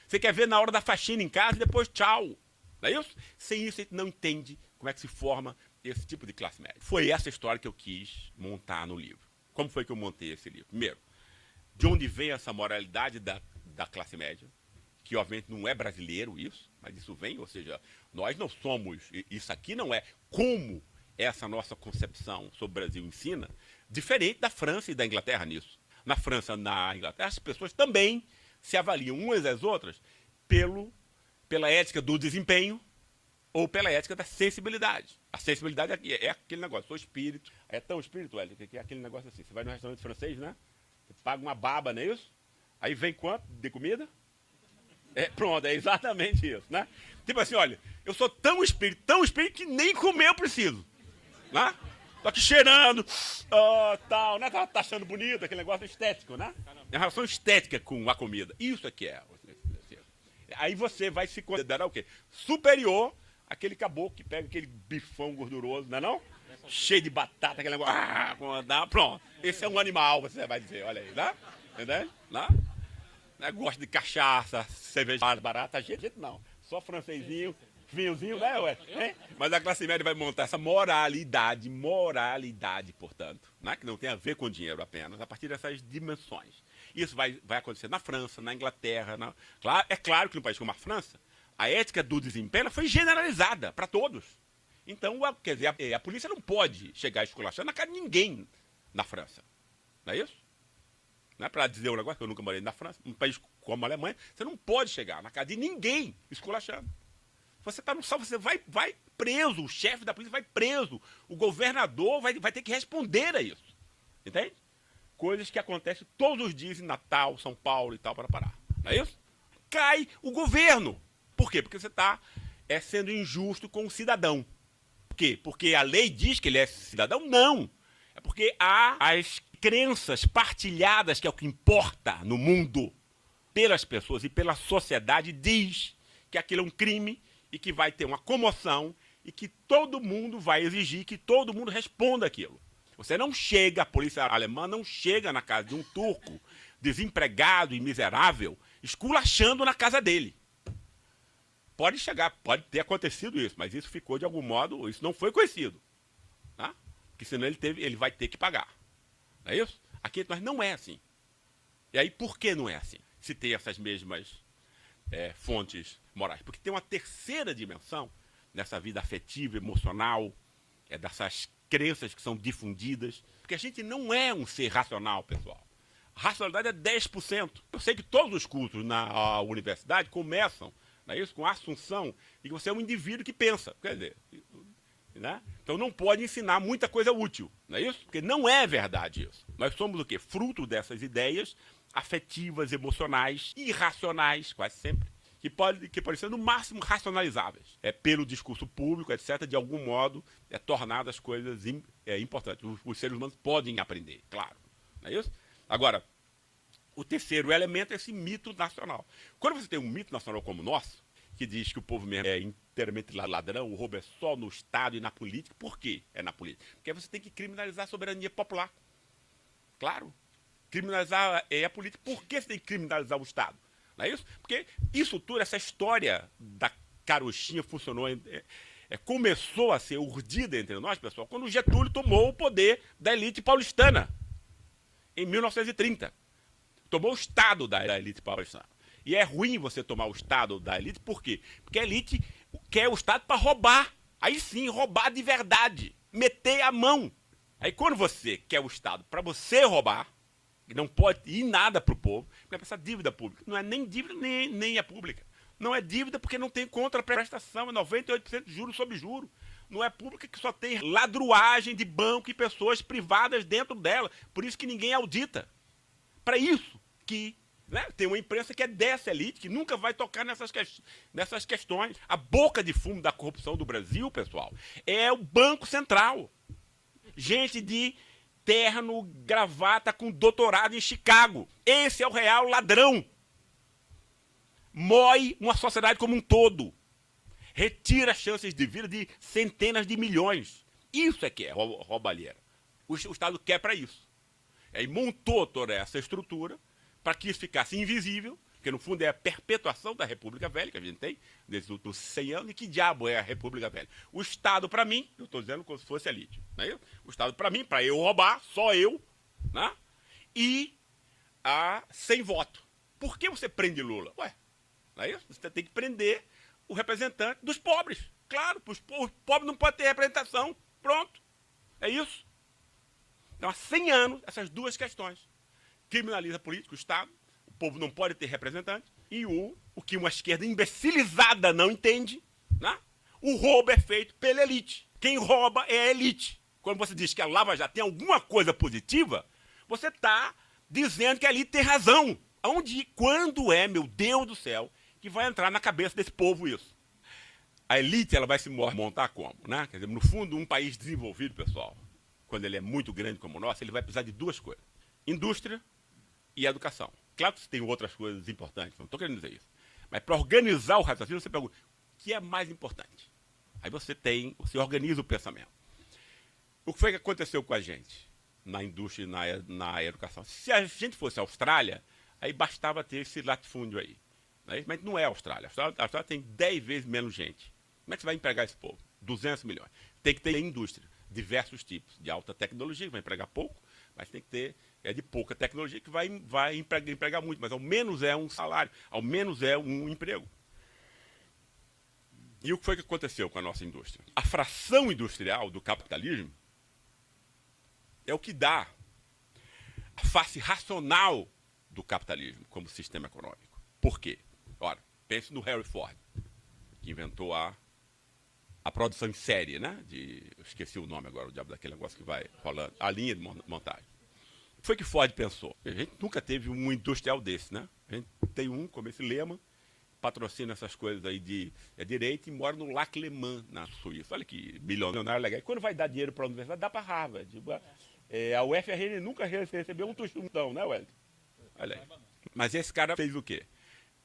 Você quer ver na hora da faxina em casa e depois tchau. Não é isso? Sem isso, a gente não entende como é que se forma esse tipo de classe média. Foi essa história que eu quis montar no livro. Como foi que eu montei esse livro? Primeiro, de onde vem essa moralidade da classe média, que obviamente não é brasileiro isso, mas isso vem, ou seja, nós não somos, isso aqui não é como essa nossa concepção sobre o Brasil ensina, diferente da França e da Inglaterra nisso. Na França, na Inglaterra, as pessoas também se avaliam umas às outras pela ética do desempenho ou pela ética da sensibilidade. A sensibilidade é aquele negócio, sou espírito, é tão espiritual, que é aquele negócio assim, você vai no restaurante francês, né? Você paga uma baba, não é isso? Aí vem quanto de comida? Pronto, é exatamente isso, né? Tipo assim, olha, eu sou tão espírito que nem comer eu preciso. Né? Tô aqui cheirando, tal, né? Tá achando bonito, aquele negócio estético, né? É uma relação estética com a comida. Isso aqui é. Aí você vai se considerar o quê? Superior àquele caboclo que pega aquele bifão gorduroso, não é não? Cheio de batata, aquele negócio, pronto. Esse é um animal, você vai dizer, olha aí, né? Entendeu? Né? Gosta de cachaça, cerveja barata, a gente não. Só francesinho, Vinhozinho, né, ué? Mas a classe média vai montar essa moralidade, portanto, né, que não tem a ver com dinheiro apenas, a partir dessas dimensões. Isso vai acontecer na França, na Inglaterra. É claro que no país como a França, a ética do desempenho foi generalizada para todos. Então, quer dizer, a polícia não pode chegar esculachando na cara de ninguém na França. Não é isso? Não é para dizer um negócio que eu nunca morei na França, um país como a Alemanha, você não pode chegar na casa de ninguém esculachando. Você está no salvo, você vai preso, o chefe da polícia vai preso, o governador vai ter que responder a isso. Entende? Coisas que acontecem todos os dias em Natal, São Paulo e tal, para parar. Não é isso? Cai o governo. Por quê? Porque você está sendo injusto com o cidadão. Por quê? Porque a lei diz que ele é cidadão? Não. É porque há as crenças partilhadas, que é o que importa no mundo, pelas pessoas e pela sociedade, diz que aquilo é um crime e que vai ter uma comoção e que todo mundo vai exigir que todo mundo responda aquilo. Você não chega, a polícia alemã não chega na casa de um turco desempregado e miserável esculachando na casa dele. Pode chegar, pode ter acontecido isso, mas isso ficou de algum modo, isso não foi conhecido. Tá? Porque senão ele vai ter que pagar. Não é isso? Aqui mas não é assim. E aí por que não é assim? Se tem essas mesmas fontes morais. Porque tem uma terceira dimensão nessa vida afetiva, emocional, dessas crenças que são difundidas. Porque a gente não é um ser racional, pessoal. A racionalidade é 10%. Eu sei que todos os cursos na universidade começam, não é isso? Com a assunção de que você é um indivíduo que pensa. Quer dizer, né? Então não pode ensinar muita coisa útil, não é isso? Porque não é verdade isso. Nós somos o quê? Fruto dessas ideias afetivas, emocionais, irracionais, quase sempre, que podem ser no máximo racionalizáveis. Pelo discurso público, etc., de algum modo, tornar as coisas importantes. Os seres humanos podem aprender, claro. Não é isso? Agora, o terceiro elemento é esse mito nacional. Quando você tem um mito nacional como o nosso, que diz que o povo mesmo é inteiramente ladrão, o roubo é só no Estado e na política. Por quê é na política? Porque você tem que criminalizar a soberania popular. Claro. Criminalizar a política. Por que você tem que criminalizar o Estado? Não é isso? Porque isso tudo, essa história da carochinha funcionou, começou a ser urdida entre nós, pessoal, quando o Getúlio tomou o poder da elite paulistana, em 1930. Tomou o Estado da elite paulistana. E é ruim você tomar o Estado da elite, por quê? Porque a elite quer o Estado para roubar. Aí sim, roubar de verdade. Meter a mão. Aí quando você quer o Estado para você roubar, e não pode ir nada para o povo, é essa dívida pública. Não é nem dívida, nem é pública. Não é dívida porque não tem contraprestação, é 98% de juros sobre juros. Não é pública que só tem ladruagem de banco e pessoas privadas dentro dela. Por isso que ninguém audita. Para isso que tem uma imprensa que é dessa elite, que nunca vai tocar nessas questões. A boca de fumo da corrupção do Brasil, pessoal, é o Banco Central. Gente de terno, gravata, com doutorado em Chicago. Esse é o real ladrão. Mói uma sociedade como um todo. Retira chances de vida de centenas de milhões. Isso é que é roubalheira. O Estado quer para isso. Aí montou toda essa estrutura para que isso ficasse invisível, porque no fundo é a perpetuação da República Velha que a gente tem, desses últimos 100 anos, e que diabo é a República Velha? O Estado, para mim, eu estou dizendo como se fosse elite, né? O Estado, para mim, para eu roubar, só eu, né? E sem voto. Por que você prende Lula? Ué, não é isso? Você tem que prender o representante dos pobres. Claro, os pobres não podem ter representação. Pronto. É isso. Então, há 100 anos, essas duas questões. Criminaliza político, o Estado, o povo não pode ter representante, e o que uma esquerda imbecilizada não entende, né? O roubo é feito pela elite. Quem rouba é a elite. Quando você diz que a Lava Jato tem alguma coisa positiva, você está dizendo que a elite tem razão. Quando é, meu Deus do céu, que vai entrar na cabeça desse povo isso? A elite, ela vai se montar como, né? Quer dizer, no fundo, um país desenvolvido, pessoal, quando ele é muito grande como o nosso, ele vai precisar de duas coisas: indústria e educação. Claro que tem outras coisas importantes, não estou querendo dizer isso. Mas para organizar o raciocínio, você pergunta: o que é mais importante? Aí você organiza o pensamento. O que foi que aconteceu com a gente na indústria e na educação? Se a gente fosse a Austrália, aí bastava ter esse latifúndio aí. Né? Mas não é a Austrália. A Austrália tem 10 vezes menos gente. Como é que você vai empregar esse povo? 200 milhões. Tem que ter indústria, diversos tipos, de alta tecnologia, que vai empregar pouco, mas tem que ter de pouca tecnologia, que vai empregar muito, mas ao menos é um salário, ao menos é um emprego. E o que foi que aconteceu com a nossa indústria? A fração industrial do capitalismo é o que dá a face racional do capitalismo como sistema econômico. Por quê? Ora, pense no Henry Ford, que inventou a produção em série, né? Eu esqueci o nome agora, o diabo daquele negócio que vai rolando, a linha de montagem. O que foi que Ford pensou? A gente nunca teve um industrial desse, né? A gente tem um, como esse Lehman, patrocina essas coisas aí de direito e mora no Lac Le Mans, na Suíça. Olha que milionário legal. E quando vai dar dinheiro para a universidade, dá para Harvard. Tipo, a UFRN nunca recebeu um tostão, né, Wellington? Olha aí. Mas esse cara fez o quê?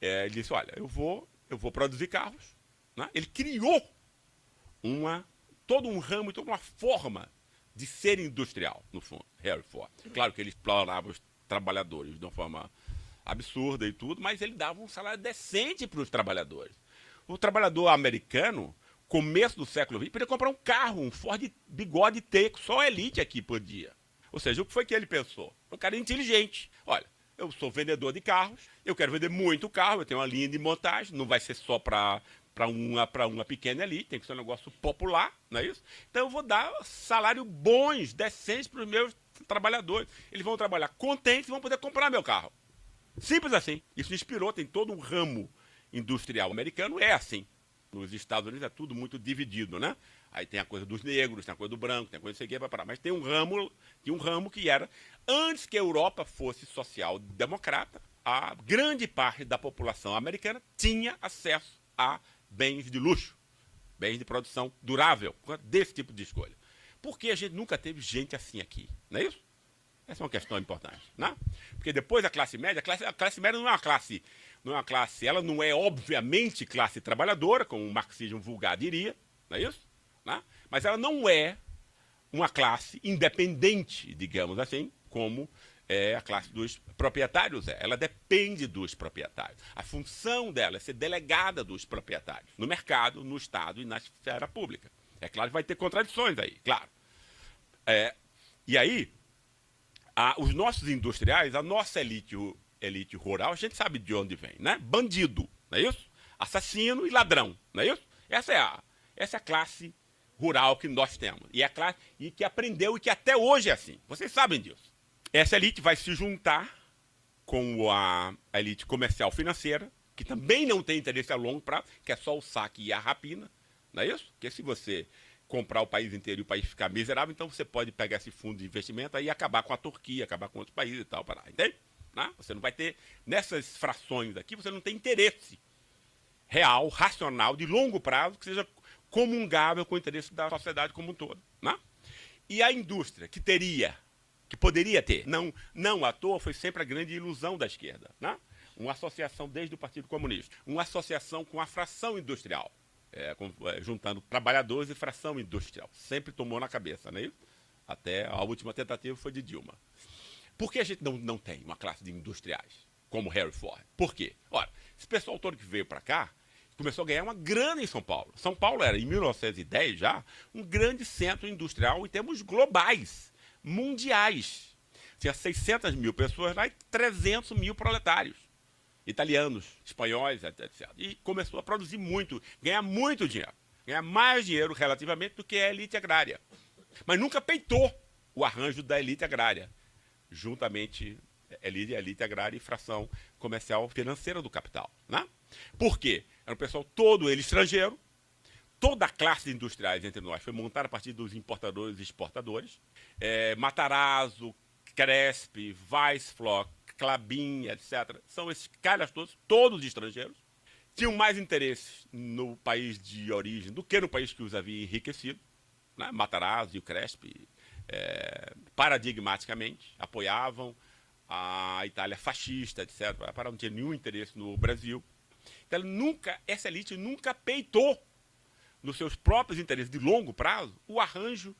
Ele disse, olha, eu vou produzir carros. Né? Ele criou todo um ramo e toda uma forma de ser industrial, no fundo, Henry Ford. Claro que ele explorava os trabalhadores de uma forma absurda e tudo, mas ele dava um salário decente para os trabalhadores. O trabalhador americano, começo do século XX, podia comprar um carro, um Ford Bigode T, só a elite aqui podia. Ou seja, o que foi que ele pensou? Um cara inteligente. Olha, eu sou vendedor de carros, eu quero vender muito carro, eu tenho uma linha de montagem, não vai ser só para uma pequena elite, tem que ser um negócio popular, não é isso? Então eu vou dar salários bons, decentes para os meus trabalhadores. Eles vão trabalhar contentes e vão poder comprar meu carro. Simples assim. Isso inspirou, tem todo um ramo industrial americano, é assim. Nos Estados Unidos é tudo muito dividido, né? Aí tem a coisa dos negros, tem a coisa do branco, tem a coisa não sei o que, mas tem um ramo que era, antes que a Europa fosse social-democrata, a grande parte da população americana tinha acesso a bens de luxo, bens de produção durável, desse tipo de escolha. Por que a gente nunca teve gente assim aqui? Não é isso? Essa é uma questão importante, né? Porque depois a classe média não é uma classe, ela não é obviamente classe trabalhadora, como o marxismo vulgar diria, não é isso? Né? Mas ela não é uma classe independente, digamos assim, como a classe dos proprietários é. Ela depende dos proprietários. A função dela é ser delegada dos proprietários, no mercado, no Estado e na esfera pública. É claro que vai ter contradições aí, claro. E aí, os nossos industriais, a nossa elite rural, a gente sabe de onde vem, né? Bandido, não é isso? Assassino e ladrão, não é isso? Essa é a classe rural que nós temos. E é a classe que aprendeu e que até hoje é assim. Vocês sabem disso. Essa elite vai se juntar com a elite comercial financeira, que também não tem interesse a longo prazo, que é só o saque e a rapina, não é isso? Porque se você comprar o país inteiro e o país ficar miserável, então você pode pegar esse fundo de investimento aí e acabar com a Turquia, acabar com outros países e tal, entende? Não? Você não vai ter, nessas frações aqui, você não tem interesse real, racional, de longo prazo, que seja comungável com o interesse da sociedade como um todo. Não? E a indústria, que poderia ter, não à toa, foi sempre a grande ilusão da esquerda. Não? Uma associação desde o Partido Comunista, uma associação com a fração industrial. Juntando trabalhadores e fração industrial. Sempre tomou na cabeça, não é isso? Até a última tentativa foi de Dilma. Por que a gente não tem uma classe de industriais, como Henry Ford? Por quê? Ora, esse pessoal todo que veio para cá começou a ganhar uma grana em São Paulo. São Paulo era, em 1910 já, um grande centro industrial em termos globais, mundiais. Tinha 600 mil pessoas lá e 300 mil proletários. Italianos, espanhóis, etc. E começou a produzir muito, ganhar muito dinheiro. Ganhar mais dinheiro relativamente do que a elite agrária. Mas nunca peitou o arranjo da elite agrária. Juntamente, elite agrária e fração comercial financeira do capital. Né? Por quê? Era um pessoal todo ele estrangeiro. Toda a classe de industriais entre nós foi montada a partir dos importadores e exportadores. Matarazzo, Cresp, Weissflock, Klabin, etc. São esses caras todos estrangeiros. Tinham mais interesse no país de origem do que no país que os havia enriquecido. Né? Matarazzo e o Cresp, paradigmaticamente, apoiavam a Itália fascista, etc. Para não ter nenhum interesse no Brasil. Então, essa elite nunca peitou, nos seus próprios interesses de longo prazo, o arranjo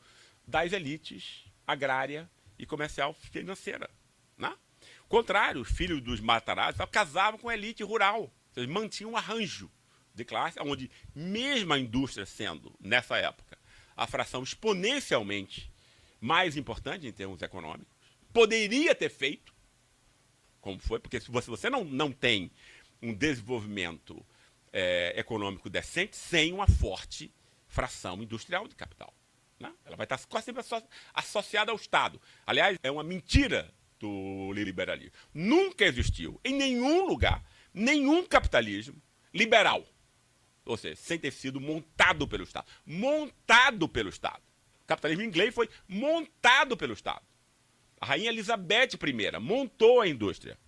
das elites agrária e comercial financeira. Né? Ao contrário, os filhos dos Matarazzo casavam com a elite rural. Eles mantinham um arranjo de classe, onde mesmo a indústria sendo, nessa época, a fração exponencialmente mais importante em termos econômicos, poderia ter feito, como foi, porque se você não tem um desenvolvimento econômico decente sem uma forte fração industrial de capital. Né? Ela vai estar quase sempre associada ao Estado. Aliás, é uma mentira do liberalismo. Nunca existiu, em nenhum lugar, nenhum capitalismo liberal, ou seja, sem ter sido montado pelo Estado. Montado pelo Estado. O capitalismo inglês foi montado pelo Estado. A rainha Elizabeth I montou a indústria.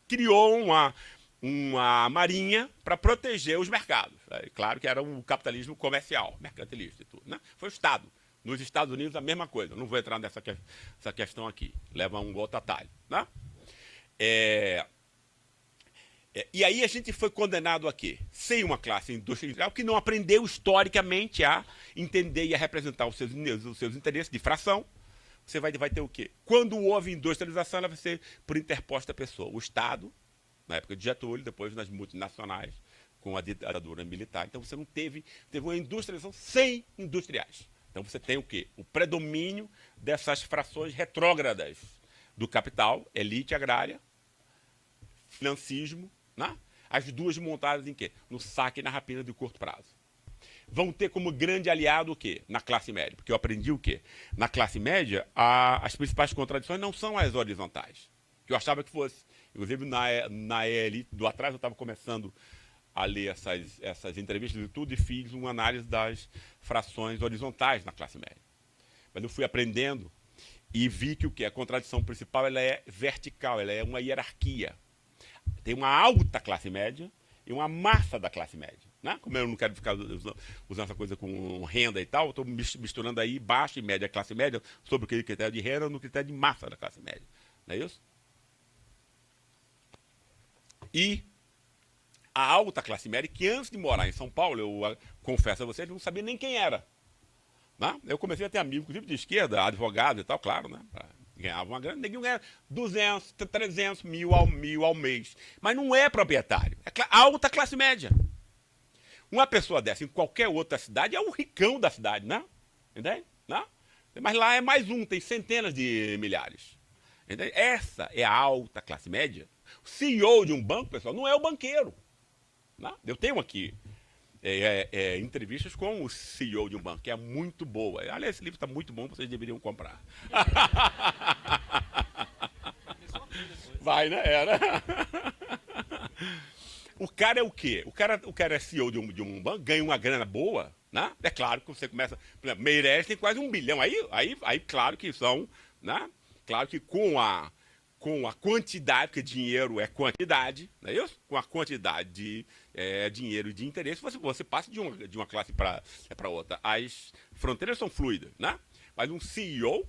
Criou uma marinha para proteger os mercados. Claro que era um capitalismo comercial, mercantilista e tudo. Né? Foi o Estado. Nos Estados Unidos, a mesma coisa. Não vou entrar nessa questão aqui. Leva um outro atalho. Né? E aí a gente foi condenado a quê? Sem uma classe industrial que não aprendeu historicamente a entender e a representar os seus interesses de fração. Você vai ter o quê? Quando houve industrialização, ela vai ser por interposta pessoa. O Estado, na época de Getúlio, depois nas multinacionais, com a ditadura militar. Então você não teve uma industrialização sem industriais. Então você tem o quê? O predomínio dessas frações retrógradas do capital, elite agrária, financismo, né? As duas montadas em quê? No saque e na rapina de curto prazo. Vão ter como grande aliado o quê? Na classe média. Porque eu aprendi o quê? Na classe média, as principais contradições não são as horizontais, que eu achava que fosse. Inclusive, na elite do atrás, eu estava começando a ler essas entrevistas e tudo, e fiz uma análise das frações horizontais na classe média. Mas eu fui aprendendo e vi que o quê? A contradição principal ela é vertical, ela é uma hierarquia. Tem uma alta classe média e uma massa da classe média. Né? Como eu não quero ficar usando essa coisa com renda e tal, eu estou misturando aí baixa e média, classe média, sobre o critério de renda no critério de massa da classe média. Não é isso? E a alta classe média, que antes de morar em São Paulo, eu confesso a vocês, não sabia nem quem era. Né? Eu comecei a ter amigos, inclusive de esquerda, advogados e tal, claro, né? Ganhava uma grana, ninguém ganha 200, 300 mil ao mês. Mas não é proprietário, é alta classe média. Uma pessoa dessa em qualquer outra cidade é o ricão da cidade, né? Entende? Né? Mas lá é mais um, tem centenas de milhares. Entende? Essa é a alta classe média. O CEO de um banco, pessoal, não é o banqueiro. Né? Eu tenho aqui entrevistas com o CEO de um banco, que é muito boa. Aliás, esse livro está muito bom, vocês deveriam comprar. Vai, né? Era. O cara é o quê? O cara é CEO de um banco, ganha uma grana boa, né? É claro que você começa... Por exemplo, Meirelles tem quase 1 bilhão. Aí claro que são... Né? Claro que com a quantidade, porque dinheiro é quantidade, não é isso? Com a quantidade de dinheiro e de interesse, você passa de uma classe para outra. As fronteiras são fluidas, né? Mas um CEO,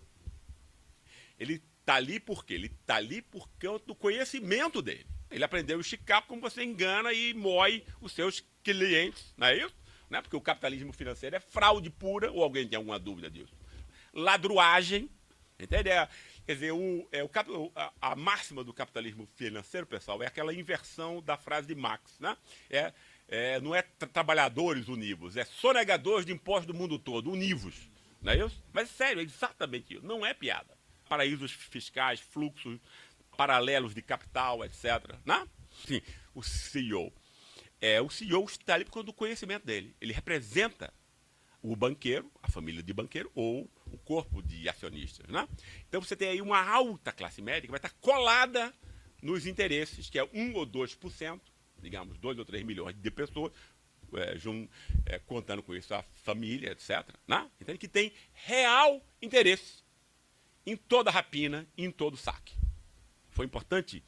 ele está ali por quê? Ele está ali por causa do conhecimento dele. Ele aprendeu a esticar como você engana e moe os seus clientes, não é isso? Né? Porque o capitalismo financeiro é fraude pura, ou alguém tem alguma dúvida disso? Ladruagem, entendeu? Quer dizer, a máxima do capitalismo financeiro, pessoal, é aquela inversão da frase de Marx, né? Não é trabalhadores univos, é sonegadores de impostos do mundo todo, univos, não é isso? Mas sério, é exatamente isso, não é piada. Paraísos fiscais, fluxos paralelos de capital, etc. Né? Sim, o CEO está ali por causa do conhecimento dele. Ele representa o banqueiro, a família de banqueiro, ou o corpo de acionistas. Né? Então você tem aí uma alta classe média que vai estar colada nos interesses, que é 1 ou 2%, digamos, 2 ou 3 milhões de pessoas, contando com isso a família, etc. Né? Então, que tem real interesse em toda rapina e em todo saque. Foi importante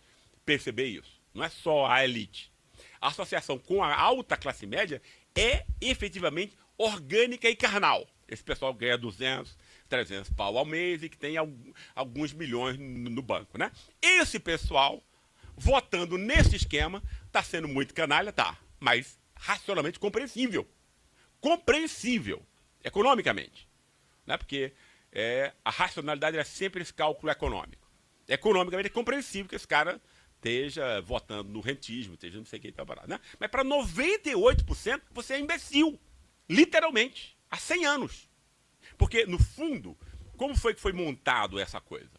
perceber isso. Não é só a elite. A associação com a alta classe média é efetivamente orgânica e carnal. Esse pessoal ganha 200, 300 pau ao mês e que tem alguns milhões no banco, né? Esse pessoal, votando nesse esquema, está sendo muito canalha, tá, mas racionalmente compreensível. Compreensível, economicamente. Né? Porque a racionalidade é sempre esse cálculo econômico. Economicamente é compreensível que esse cara esteja votando no rentismo, esteja não sei quem tá parado, né? Mas para 98% você é imbecil, literalmente, há 100 anos. Porque, no fundo, como foi que foi montado essa coisa?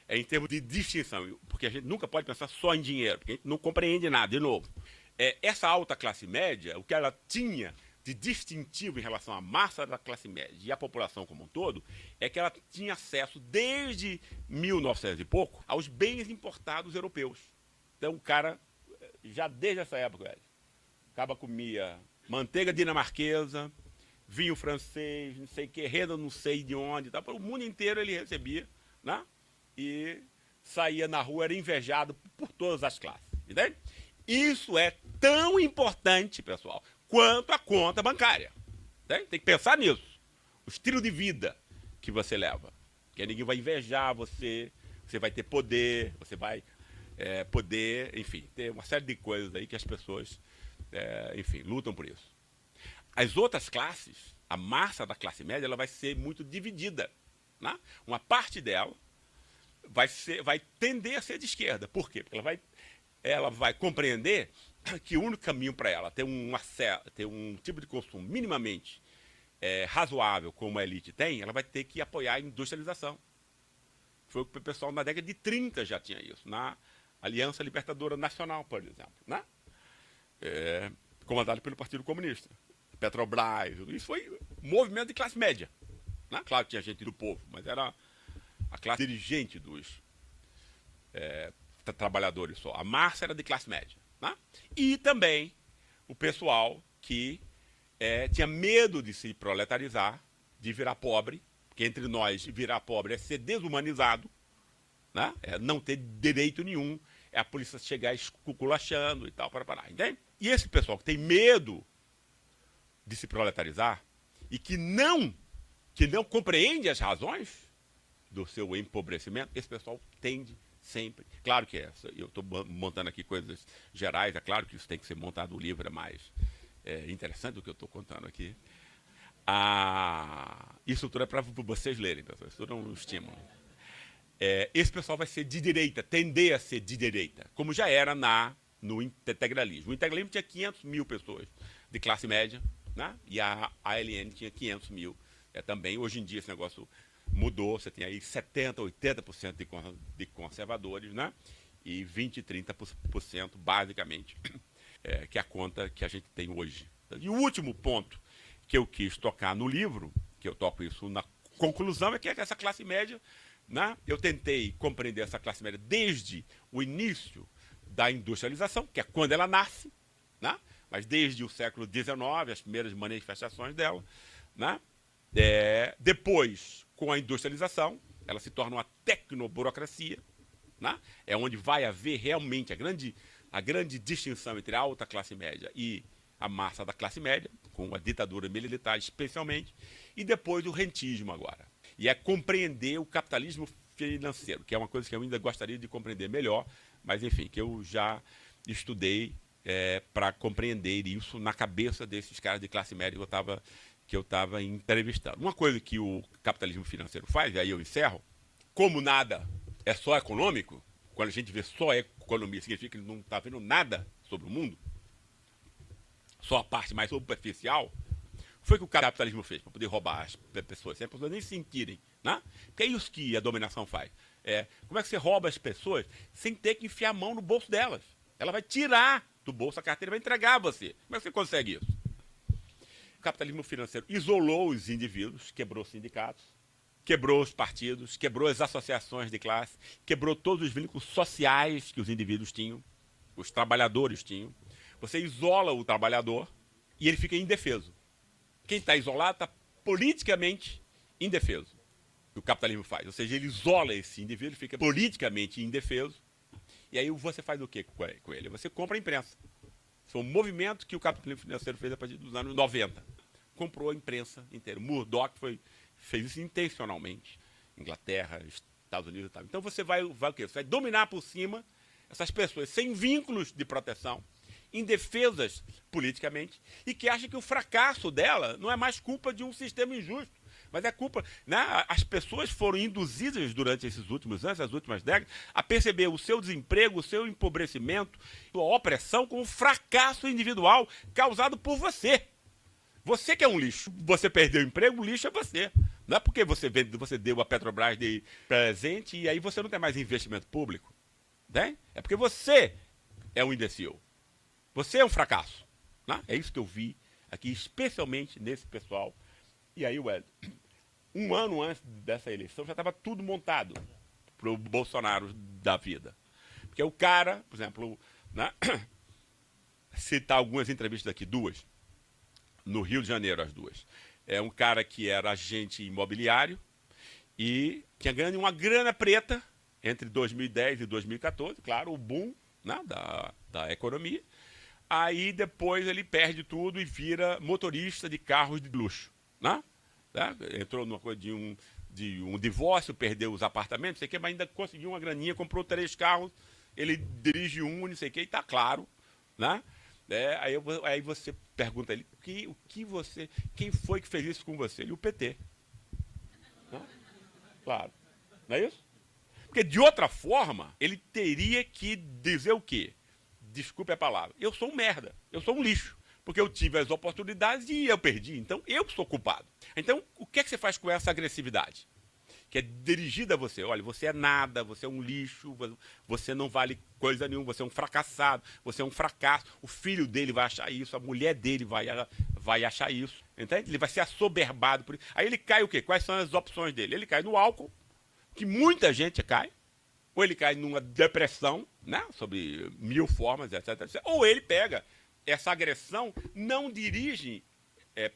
É em termos de distinção, porque a gente nunca pode pensar só em dinheiro, porque a gente não compreende nada, de novo. Essa alta classe média, o que ela tinha de distintivo em relação à massa da classe média e à população como um todo, é que ela tinha acesso, desde 1900 e pouco, aos bens importados europeus. Então, o cara, já desde essa época, velho, o cara comia manteiga dinamarquesa, vinho francês, não sei o que, renda não sei de onde, tá? O mundo inteiro ele recebia, né? E saía na rua, era invejado por todas as classes, entende? Isso é tão importante, pessoal, quanto a conta bancária. Tem que pensar nisso. O estilo de vida que você leva. Porque ninguém vai invejar você, você vai ter poder, você vai poder, enfim, ter uma série de coisas aí que as pessoas, enfim, lutam por isso. As outras classes, a massa da classe média, ela vai ser muito dividida, né? Uma parte dela vai tender a ser de esquerda. Por quê? Porque ela vai compreender que o único caminho para ela ter um tipo de consumo minimamente razoável, como a elite tem, ela vai ter que apoiar a industrialização. Foi o que o pessoal na década de 30 já tinha isso, na Aliança Libertadora Nacional, por exemplo, né? Comandado pelo Partido Comunista. Petrobras, isso foi movimento de classe média, né? Claro que tinha gente do povo, mas era a classe dirigente dos trabalhadores só. A massa era de classe média, né? E também o pessoal que tinha medo de se proletarizar, de virar pobre, porque entre nós virar pobre é ser desumanizado, né? É não ter direito nenhum, é a polícia chegar esculachando e tal, para parar, entende? E esse pessoal que tem medo de se proletarizar e que não compreende as razões do seu empobrecimento, esse pessoal tende sempre. Claro que eu estou montando aqui coisas gerais, é claro que isso tem que ser montado, o livro é mais interessante do que eu estou contando aqui. Isso tudo é para vocês lerem, pessoal, isso tudo é um estímulo. Esse pessoal vai ser de direita, tender a ser de direita, como já era no integralismo. O integralismo tinha 500 mil pessoas de classe média, né? E a ALN tinha 500 mil também. Hoje em dia esse negócio mudou, você tem aí 70%, 80% de conservadores, né? E 20%, 30% basicamente, que é a conta que a gente tem hoje. E o último ponto que eu quis tocar no livro, que eu toco isso na conclusão, é que essa classe média, né? Eu tentei compreender essa classe média desde o início da industrialização, que é quando ela nasce, né? Mas desde o século XIX, as primeiras manifestações dela, né? Depois, com a industrialização, ela se torna uma tecnoburocracia, né? É onde vai haver realmente a grande distinção entre a alta classe média e a massa da classe média, com a ditadura militar especialmente, e depois o rentismo agora. E é compreender o capitalismo financeiro, que é uma coisa que eu ainda gostaria de compreender melhor, mas enfim, que eu já estudei para compreender isso na cabeça desses caras de classe média que eu estava entrevistando. Uma coisa que o capitalismo financeiro faz, e aí eu encerro, como nada é só econômico, quando a gente vê só economia, significa que ele não está vendo nada sobre o mundo, só a parte mais superficial, foi o que o capitalismo fez para poder roubar as pessoas, sem as pessoas nem sentirem, né? Porque é isso que a dominação faz. Como é que você rouba as pessoas sem ter que enfiar a mão no bolso delas? Ela vai tirar do bolso a carteira e vai entregar a você. Como é que você consegue isso? O capitalismo financeiro isolou os indivíduos, quebrou os sindicatos, quebrou os partidos, quebrou as associações de classe, quebrou todos os vínculos sociais que os indivíduos tinham, os trabalhadores tinham. Você isola o trabalhador e ele fica indefeso. Quem está isolado está politicamente indefeso. O que o capitalismo faz. Ou seja, ele isola esse indivíduo, fica politicamente indefeso. E aí você faz o que com ele? Você compra a imprensa. Foi um movimento que o capitalismo financeiro fez a partir dos anos 90. Comprou a imprensa inteira. Murdoch fez isso intencionalmente. Inglaterra, Estados Unidos e tal. Então você vai o quê? Você vai dominar por cima essas pessoas sem vínculos de proteção, indefesas politicamente, e que acham que o fracasso dela não é mais culpa de um sistema injusto, Mas é culpa, né? As pessoas foram induzidas durante esses últimos anos, as últimas décadas, a perceber o seu desemprego, o seu empobrecimento, a opressão como um fracasso individual causado por você. Você que é um lixo. Você perdeu o emprego, o lixo é você. Não é porque você deu a Petrobras de presente e aí você não tem mais investimento público. Né? É porque você é um imbecil. Você é um fracasso. Né? É isso que eu vi aqui, especialmente nesse pessoal. E aí, Wellington, um ano antes dessa eleição já estava tudo montado para o Bolsonaro da vida. Porque o cara, por exemplo, né? Citar algumas entrevistas aqui, duas, no Rio de Janeiro, as duas. É um cara que era agente imobiliário e tinha ganho uma grana preta entre 2010 e 2014, claro, o boom, né, da economia. Aí depois ele perde tudo e vira motorista de carros de luxo. Né? Entrou numa coisa de um divórcio, perdeu os apartamentos, não sei o quê, mas ainda conseguiu uma graninha, comprou 3 carros, ele dirige um, não sei o quê, e está claro. Né? Aí você pergunta a ele, quem foi que fez isso com você? Ele, o PT. Né? Claro. Não é isso? Porque de outra forma, ele teria que dizer o quê? Desculpe a palavra. Eu sou um merda, eu sou um lixo. Porque eu tive as oportunidades e eu perdi. Então, eu sou culpado. Então, o que é que você faz com essa agressividade? Que é dirigida a você. Olha, você é nada, você é um lixo, você não vale coisa nenhuma, você é um fracassado, você é um fracasso. O filho dele vai achar isso, a mulher dele vai achar isso. Entende? Ele vai ser assoberbado por isso. Aí ele cai o quê? Quais são as opções dele? Ele cai no álcool, que muita gente cai. Ou ele cai numa depressão, né? Sobre 1000 formas, etc, etc. Ou ele pega essa agressão, não dirige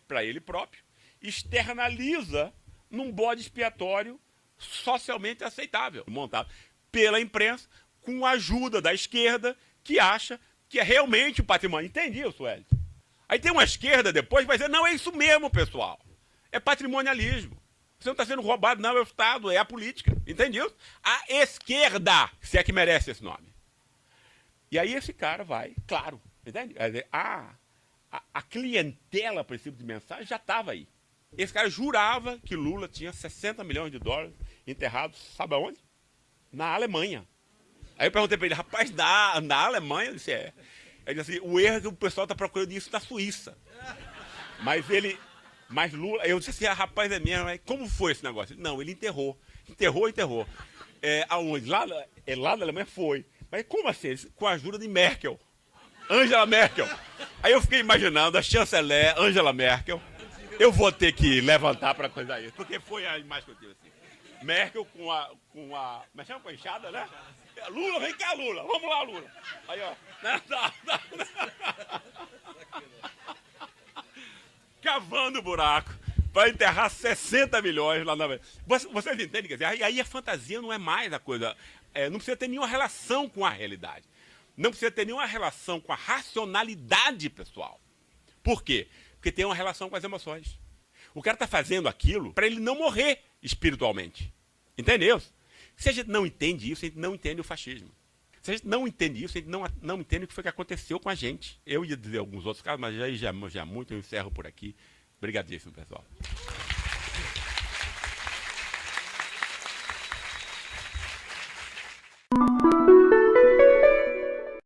para ele próprio, externaliza num bode expiatório socialmente aceitável, montado pela imprensa, com a ajuda da esquerda, que acha que é realmente o patrimônio. Entendi isso, Wellington. Aí tem uma esquerda depois que vai dizer, não, é isso mesmo, pessoal. É patrimonialismo. Você não está sendo roubado, não, é o Estado, é a política. Entendeu? A esquerda, se é que merece esse nome. E aí esse cara vai, claro, entende? A clientela para esse tipo de mensagem já estava aí. Esse cara jurava que Lula tinha 60 milhões de dólares enterrados, sabe aonde? Na Alemanha. Aí eu perguntei para ele, rapaz, na Alemanha? Ele disse, é. Ele disse assim, o erro é que o pessoal está procurando isso na Suíça. Mas Lula, eu disse assim, rapaz, é mesmo, mas como foi esse negócio? Não, ele enterrou. Enterrou. Aonde? Lá na Alemanha foi. Mas como assim? Com a ajuda de Merkel. Angela Merkel. Aí eu fiquei imaginando a chanceler Angela Merkel. Eu vou ter que levantar para coisar isso, porque foi a imagem que eu tive assim. Merkel com a mas chama com a enxada, né? Lula, vem cá, Lula. Vamos lá, Lula. Aí, ó. Cavando o buraco para enterrar 60 milhões lá na... Vocês entendem? Quer dizer, aí a fantasia não é mais a coisa... não precisa ter nenhuma relação com a realidade. Não precisa ter nenhuma relação com a racionalidade pessoal. Por quê? Porque tem uma relação com as emoções. O cara está fazendo aquilo para ele não morrer espiritualmente. Entendeu? Se a gente não entende isso, a gente não entende o fascismo. Se a gente não entende isso, a gente não entende o que foi que aconteceu com a gente. Eu ia dizer alguns outros casos, mas já muito, eu encerro por aqui. Obrigadíssimo, pessoal.